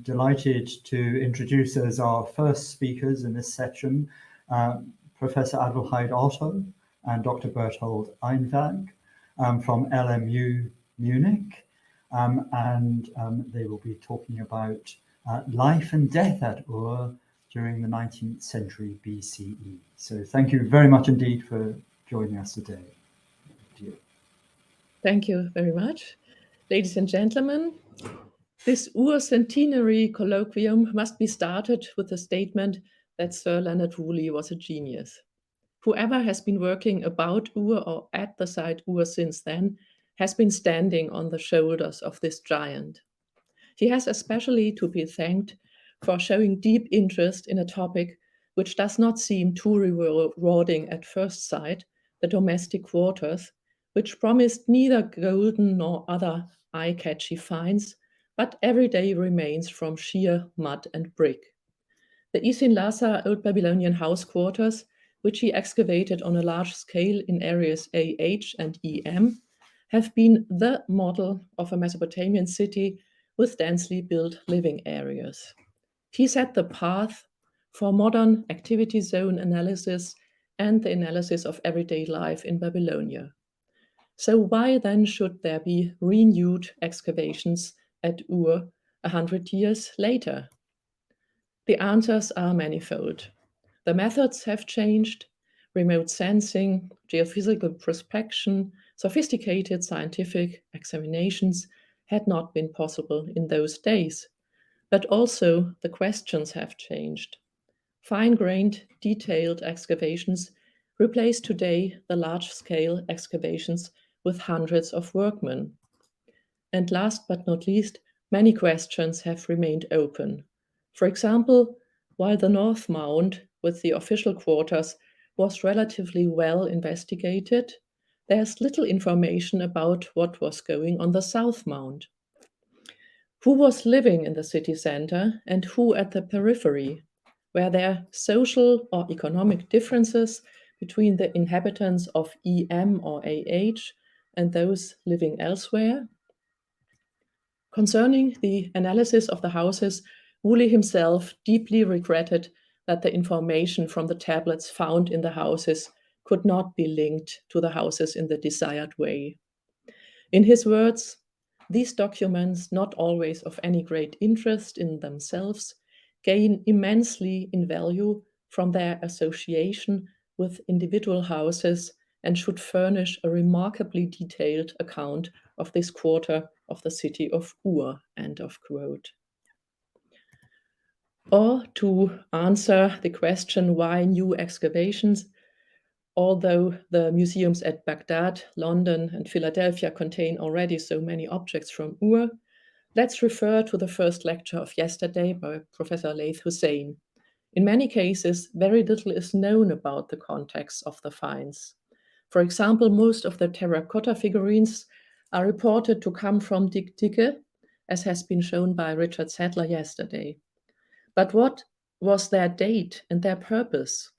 delighted to introduce as our first speakers in this session, Professor Adelheid Otto and Dr. Berthold Einwag from LMU Munich. They will be talking about life and death at Ur during the 19th century BCE. So thank you very much indeed for joining us today. Thank you very much. Ladies and gentlemen, this Ur centenary colloquium must be started with the statement that Sir Leonard Woolley was a genius. Whoever has been working about Ur or at the site Ur since then has been standing on the shoulders of this giant. He has especially to be thanked for showing deep interest in a topic which does not seem too rewarding at first sight, the domestic quarters, which promised neither golden nor other eye-catchy finds, but everyday remains from sheer mud and brick. The Sîn-nādā Old Babylonian house quarters, which he excavated on a large scale in areas AH and EM, have been the model of a Mesopotamian city with densely built living areas. He set the path for modern activity zone analysis and the analysis of everyday life in Babylonia. So why then should there be renewed excavations at Ur 100 years later? The answers are manifold. The methods have changed. Remote sensing, geophysical prospection, sophisticated scientific examinations had not been possible in those days. But also the questions have changed. Fine-grained, detailed excavations replace today the large-scale excavations with hundreds of workmen. And last but not least, many questions have remained open. For example, while the North Mound with the official quarters was relatively well investigated, there's little information about what was going on the South Mound. Who was living in the city center and who at the periphery? Were there social or economic differences between the inhabitants of EM or AH and those living elsewhere? Concerning the analysis of the houses, Woolley himself deeply regretted that the information from the tablets found in the houses could not be linked to the houses in the desired way. In his words, these documents, not always of any great interest in themselves, gain immensely in value from their association with individual houses and should furnish a remarkably detailed account of this quarter of the city of Ur, end of quote. Or to answer the question why new excavations, although the museums at Baghdad, London, and Philadelphia contain already so many objects from Ur, let's refer to the first lecture of yesterday by Professor Laith Hussein. In many cases, very little is known about the context of the finds. For example, most of the terracotta figurines are reported to come from Dikdike, as has been shown by Richard Sadler yesterday. But what was their date and their purpose?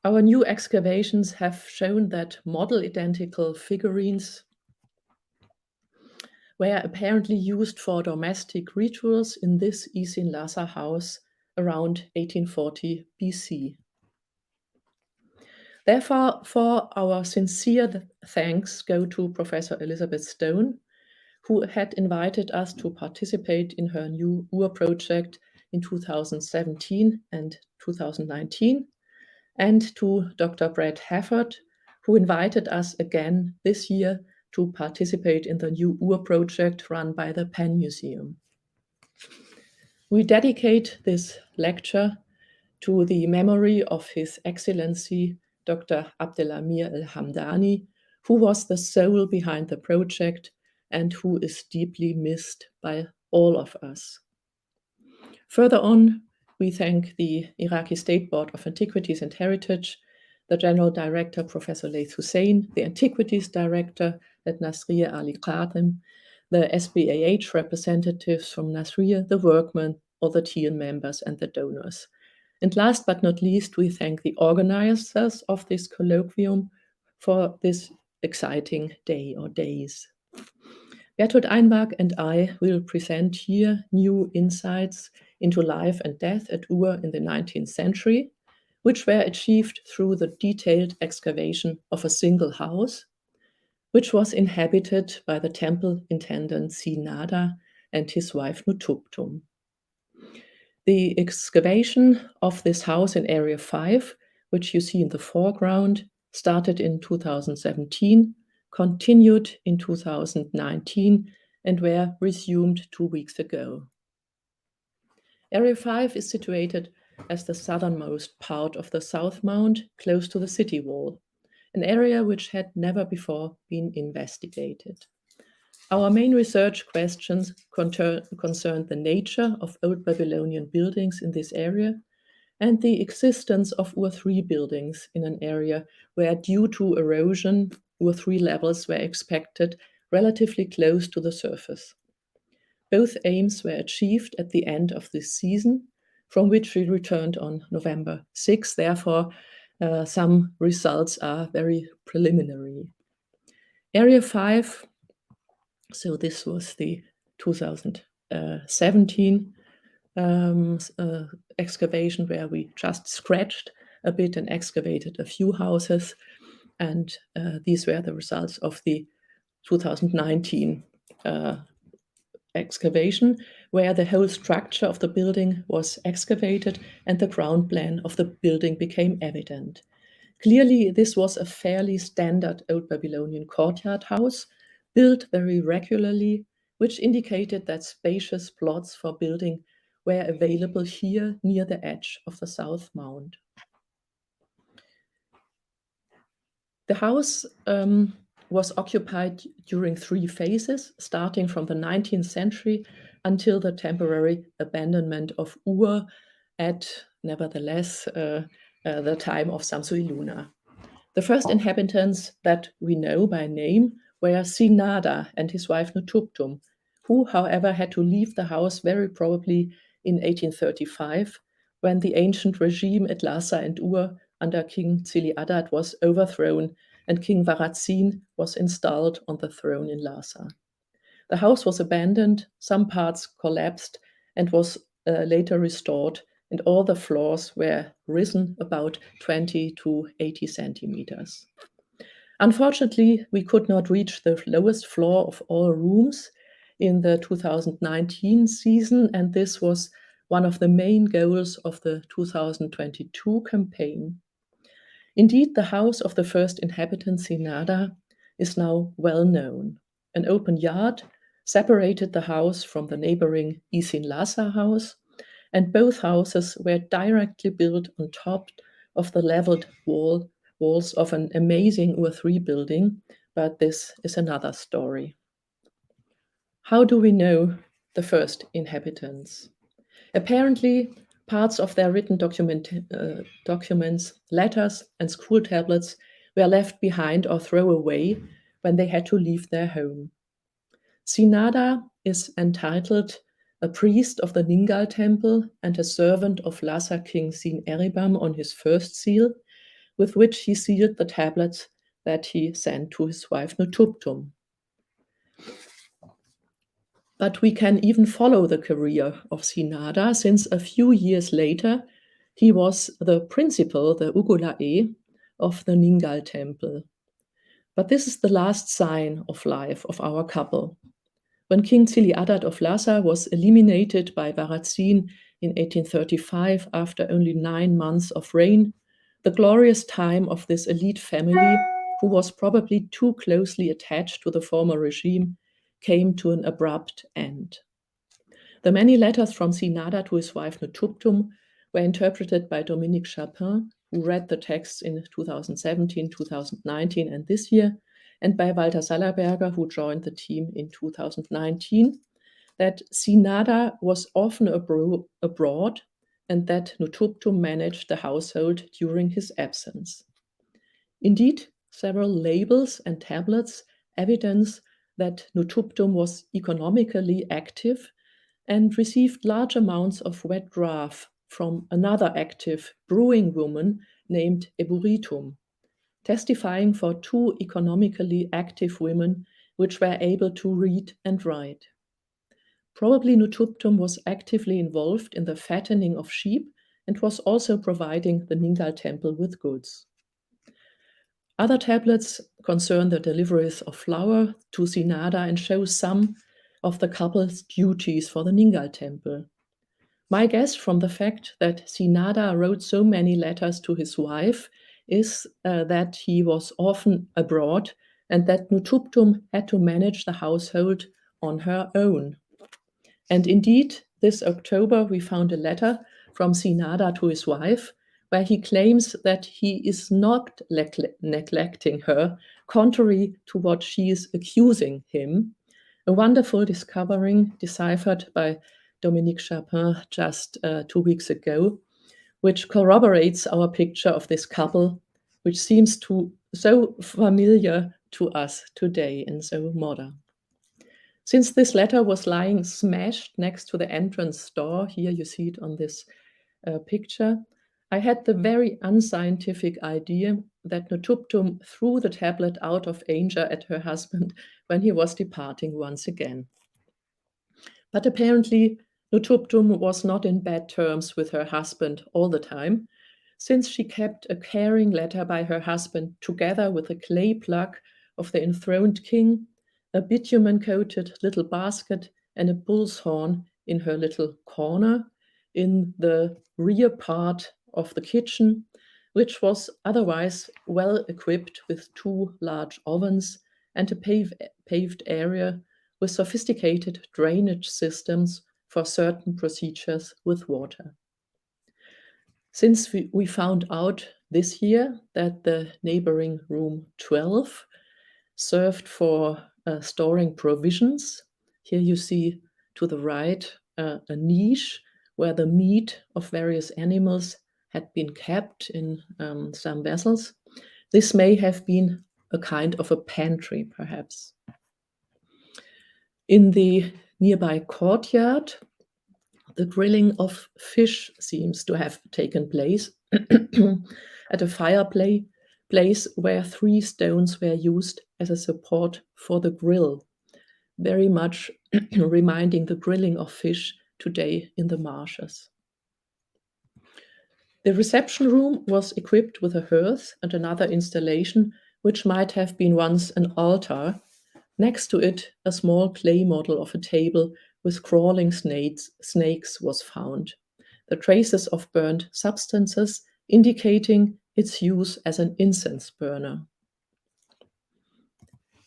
Our new excavations have shown that model-identical figurines were apparently used for domestic rituals in this Sîn-nādā house around 1840 BC. Therefore, for our sincere thanks go to Professor Elizabeth Stone, who had invited us to participate in her new Ur project in 2017 and 2019, and to Dr. Brad Hafford, who invited us again this year to participate in the new Ur project run by the Penn Museum. We dedicate this lecture to the memory of His Excellency Dr. Abdelhamir El-Hamdani, who was the soul behind the project and who is deeply missed by all of us. Further on, we thank the Iraqi State Board of Antiquities and Heritage, the General Director, Professor Laith Hussein, the Antiquities Director at Nasriya Ali Qadim, the SBAH representatives from Nasriya, the workmen, all the team members, and the donors. And last but not least, we thank the organizers of this colloquium for this exciting day or days. Berthold Einwag and I will present here new insights into life and death at Ur in the 19th century, which were achieved through the detailed excavation of a single house, which was inhabited by the temple intendant Sîn-nādā and his wife Nuṭṭuptum. The excavation of this house in Area 5, which you see in the foreground, started in 2017, continued in 2019, and were resumed 2 weeks ago. Area 5 is situated as the southernmost part of the South Mound, close to the city wall, an area which had never before been investigated. Our main research questions concerned the nature of Old Babylonian buildings in this area and the existence of Ur III buildings in an area where, due to erosion, Ur III levels were expected relatively close to the surface. Both aims were achieved at the end of this season, from which we returned on November 6. Therefore, some results are very preliminary. Area 5, so this was the 2017 excavation where we just scratched a bit and excavated a few houses, and these were the results of the 2019 excavation, where the whole structure of the building was excavated and the ground plan of the building became evident. Clearly, this was a fairly standard Old Babylonian courtyard house, built very regularly, which indicated that spacious plots for building were available here near the edge of the South Mound. The house was occupied during 3 phases, starting from the 19th century until the temporary abandonment of Ur at, nevertheless, the time of Samsuiluna. The first inhabitants that we know by name were Sîn-nādā and his wife Nuṭṭuptum, who, however, had to leave the house very probably in 1835, when the ancient regime at Lhasa and Ur under King Sî-nādā was overthrown and King Varatsîn was installed on the throne in Lhasa. The house was abandoned, some parts collapsed, and was later restored, and all the floors were risen about 20 to 80 centimeters. Unfortunately, we could not reach the lowest floor of all rooms in the 2019 season, and this was one of the main goals of the 2022 campaign. Indeed, the house of the first inhabitant, Sîn-nādā, is now well known. An open yard separated the house from the neighbouring Isin Lhasa house, and both houses were directly built on top of the leveled walls of an amazing Ur III building, but this is another story. How do we know the first inhabitants? Apparently, parts of their written documents, letters, and school tablets were left behind or thrown away when they had to leave their home. Sîn-nādā is entitled a priest of the Ningal temple and a servant of Lhasa king Sin-eribam on his first seal, with which he sealed the tablets that he sent to his wife Nuṭṭuptum. But we can even follow the career of Sîn-nādā, since a few years later he was the principal, the Ugulae, of the Ningal temple. But this is the last sign of life of our couple. When King Sî-nādā of Lhasa was eliminated by Varatsîn in 1835 after only 9 months of reign, the glorious time of this elite family, who was probably too closely attached to the former regime, came to an abrupt end. The many letters from Sîn-nādā to his wife Nuṭṭuptum were interpreted by Dominique Chapin, who read the texts in 2017, 2019, and this year, and by Walter Sallerberger, who joined the team in 2019, that Sîn-nādā was often abroad and that Nuṭṭuptum managed the household during his absence. Indeed, several labels and tablets evidence that Nuṭṭuptum was economically active and received large amounts of wet draff from another active brewing woman named Eburitum, testifying for 2 economically active women which were able to read and write. Probably Nuṭṭuptum was actively involved in the fattening of sheep and was also providing the Ningal temple with goods. Other tablets concern the deliveries of flour to Sîn-nādā and show some of the couple's duties for the Ningal temple. My guess from the fact that Sîn-nādā wrote so many letters to his wife is that he was often abroad and that Nuṭṭuptum had to manage the household on her own. And indeed, this October we found a letter from Sîn-nādā to his wife, where he claims that he is not neglecting her, contrary to what she is accusing him. A wonderful discovery deciphered by Dominique Chapin just 2 weeks ago, which corroborates our picture of this couple, which seems so familiar to us today and so modern. Since this letter was lying smashed next to the entrance door, here you see it on this picture, I had the very unscientific idea that Nuṭṭuptum threw the tablet out of anger at her husband when he was departing once again. But apparently, Nuṭṭuptum was not in bad terms with her husband all the time, since she kept a caring letter by her husband together with a clay plug of the enthroned king, a bitumen-coated little basket, and a bull's horn in her little corner in the rear part of the kitchen, which was otherwise well equipped with 2 large ovens and a paved area with sophisticated drainage systems for certain procedures with water. Since we found out this year that the neighboring room 12 served for storing provisions, here you see to the right a niche where the meat of various animals had been kept in some vessels. This may have been a kind of a pantry, perhaps. In the nearby courtyard, the grilling of fish seems to have taken place at a fireplace where 3 stones were used as a support for the grill, very much reminding the grilling of fish today in the marshes. The reception room was equipped with a hearth and another installation, which might have been once an altar. Next to it, a small clay model of a table with crawling snakes was found. The traces of burnt substances indicating its use as an incense burner.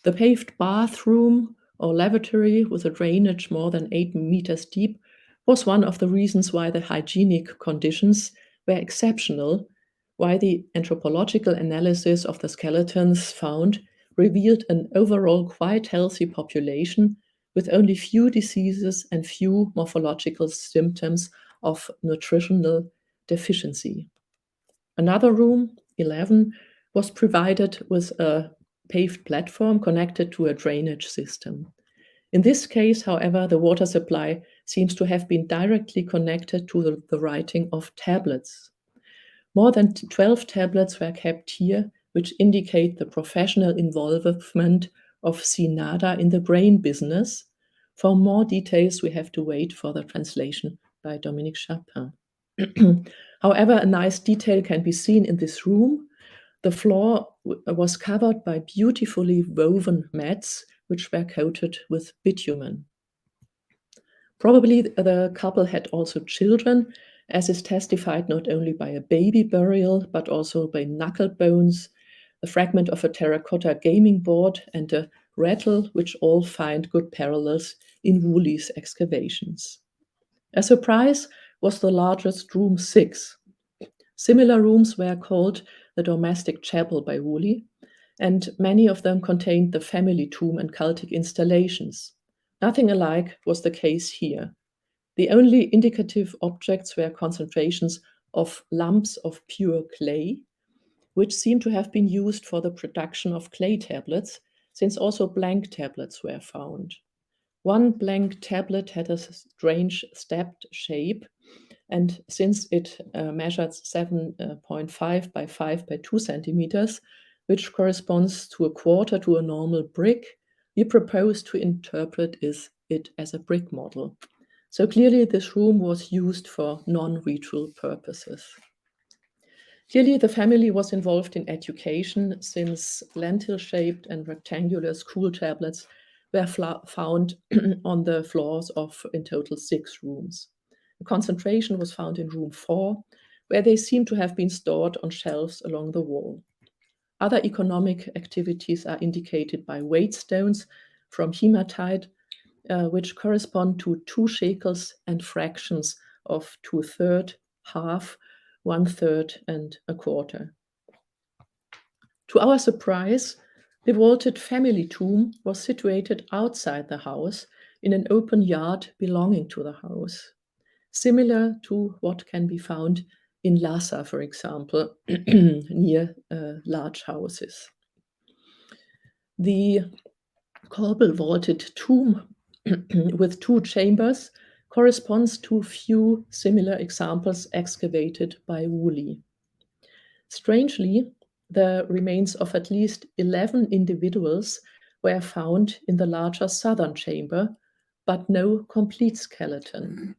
The paved bathroom or lavatory with a drainage more than 8 meters deep was one of the reasons why the hygienic conditions were exceptional, why the anthropological analysis of the skeletons found revealed an overall quite healthy population with only few diseases and few morphological symptoms of nutritional deficiency. Another room, 11, was provided with a paved platform connected to a drainage system. In this case, however, the water supply seems to have been directly connected to the writing of tablets. More than 12 tablets were kept here, which indicate the professional involvement of Sîn-nādā in the grain business. For more details, we have to wait for the translation by Dominique Chapin. However, a nice detail can be seen in this room. The floor was covered by beautifully woven mats, which were coated with bitumen. Probably the couple had also children, as is testified not only by a baby burial, but also by knuckle bones, a fragment of a terracotta gaming board, and a rattle, which all find good parallels in Woolley's excavations. A surprise was the largest room 6. Similar rooms were called the domestic chapel by Woolley, and many of them contained the family tomb and cultic installations. Nothing alike was the case here. The only indicative objects were concentrations of lumps of pure clay, which seem to have been used for the production of clay tablets, since also blank tablets were found. One blank tablet had a strange stepped shape, and since it measured 7.5 by 5 by 2 centimeters, which corresponds to a quarter to a normal brick, we propose to interpret it as a brick model. So clearly this room was used for non-ritual purposes. Clearly the family was involved in education, since lentil-shaped and rectangular school tablets were found on the floors of, in total, 6 rooms. The concentration was found in room 4, where they seem to have been stored on shelves along the wall. Other economic activities are indicated by weight stones from hematite, which correspond to 2 shekels and fractions of 2/3, half, 1/3, and a quarter. To our surprise, the vaulted family tomb was situated outside the house in an open yard belonging to the house, similar to what can be found in Lhasa, for example, near large houses. The corbel vaulted tomb with 2 chambers corresponds to few similar examples excavated by Woolley. Strangely, the remains of at least 11 individuals were found in the larger southern chamber, but no complete skeleton.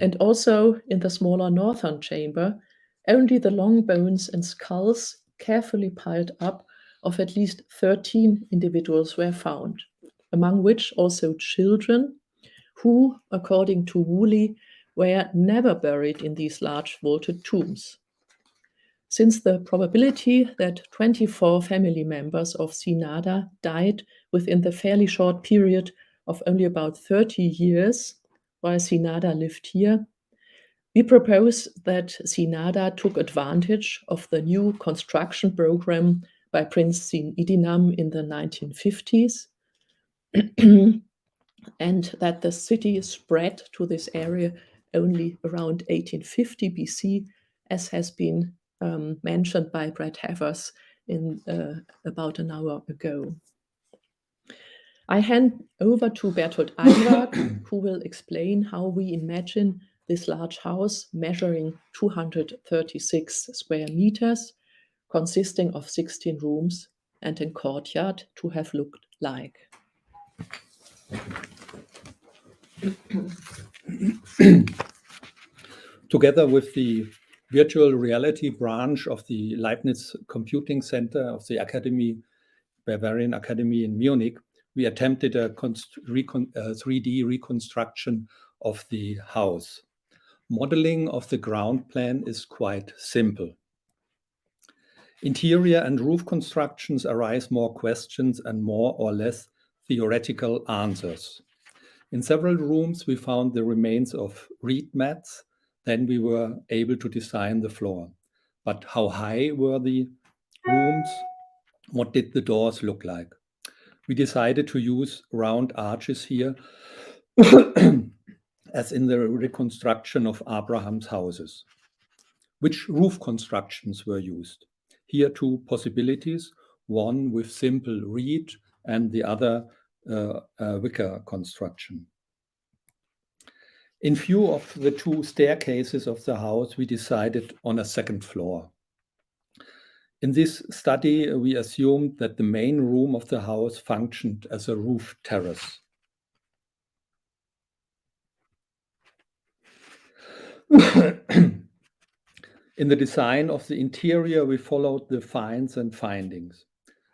And also in the smaller northern chamber, only the long bones and skulls, carefully piled up, of at least 13 individuals were found, among which also children, who, according to Woolley, were never buried in these large vaulted tombs. Since the probability that 24 family members of Sîn-nādā died within the fairly short period of only about 30 years, while Sîn-nādā lived here, we propose that Sîn-nādā took advantage of the new construction program by Prince Sîn-nādā in the 1950s, and that the city spread to this area only around 1850 BC, as has been mentioned by Brad Havers in about an hour ago. I hand over to Berthold Einwag, who will explain how we imagine this large house measuring 236 square meters, consisting of 16 rooms and a courtyard, to have looked like. Together with the virtual reality branch of the Leibniz Computing Center of the Bavarian Academy in Munich, we attempted a 3D reconstruction of the house. Modeling of the ground plan is quite simple. Interior and roof constructions arise more questions and more or less theoretical answers. In several rooms, we found the remains of reed mats. Then we were able to design the floor. But how high were the rooms? What did the doors look like? We decided to use round arches here, as in the reconstruction of Abraham's houses. Which roof constructions were used? Here 2 possibilities, one with simple reed and the other wicker construction. In view of the 2 staircases of the house, we decided on a 2nd floor. In this study, we assumed that the main room of the house functioned as a roof terrace. In the design of the interior, we followed the finds and findings.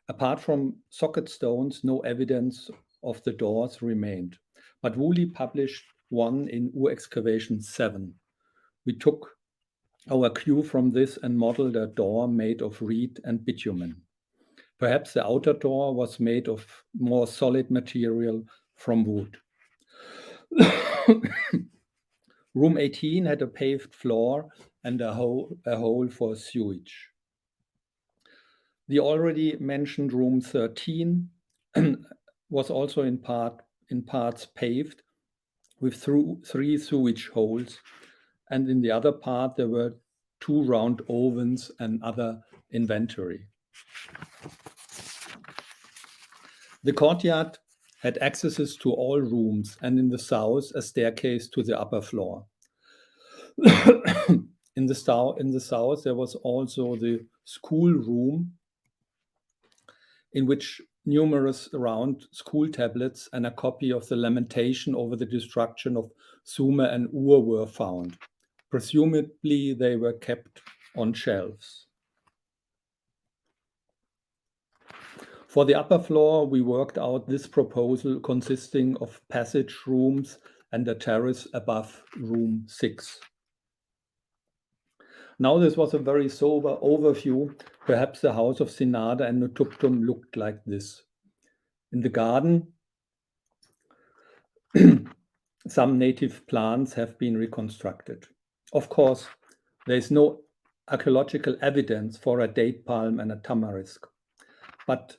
Apart from socket stones, no evidence of the doors remained, but Woolley published one in Excavation 7. We took our cue from this and modeled a door made of reed and bitumen. Perhaps the outer door was made of more solid material from wood. Room 18 had a paved floor and a hole for sewage. The already mentioned room 13 was also in parts paved with 3 sewage holes, and in the other part there were 2 round ovens and other inventory. The courtyard had accesses to all rooms, and in the south a staircase to the upper floor. In the south there was also the school room, in which numerous round school tablets and a copy of the lamentation over the destruction of Sume and Ur were found. Presumably, they were kept on shelves. For the upper floor, we worked out this proposal consisting of passage rooms and a terrace above room 6. Now, this was a very sober overview. Perhaps the house of Sîn-nādā and Nuṭṭuptum looked like this. In the garden, some native plants have been reconstructed. Of course, there is no archaeological evidence for a date palm and a tamarisk. But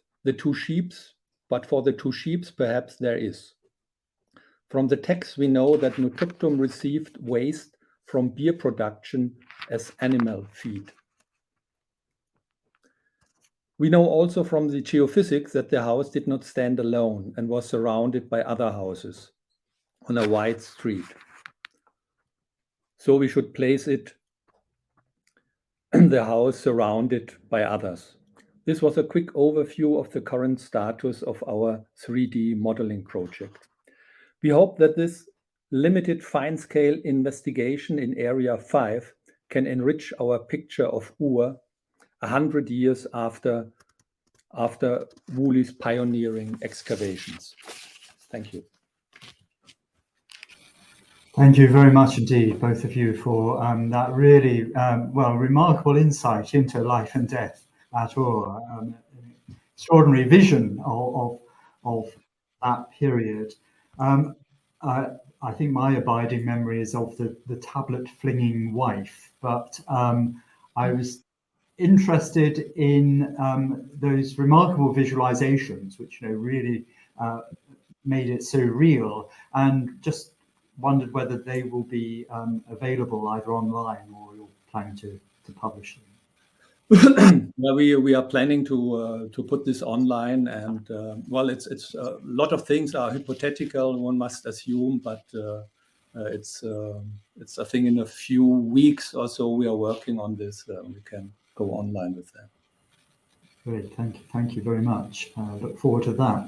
for the two sheeps, perhaps there is. From the text, we know that Nuṭṭuptum received waste from beer production as animal feed. We know also from the geophysics that the house did not stand alone and was surrounded by other houses on a wide street. So we should place it in the house surrounded by others. This was a quick overview of the current status of our 3D modeling project. We hope that this limited fine-scale investigation in Area 5 can enrich our picture of Ur 100 years after Woolley's pioneering excavations. Thank you. Thank you very much indeed, both of you, for that really remarkable insight into life and death at Ur. Extraordinary vision of that period. I think my abiding memory is of the tablet flinging wife, but I was interested in those remarkable visualizations, which really made it so real, and just wondered whether they will be available either online or you're planning to publish them. Well, we are planning to put this online, and it's a lot of things are hypothetical. One must assume, but it's I think in a few weeks or so we are working on this. We can go online with that. Great, thank you very much. Look forward to that.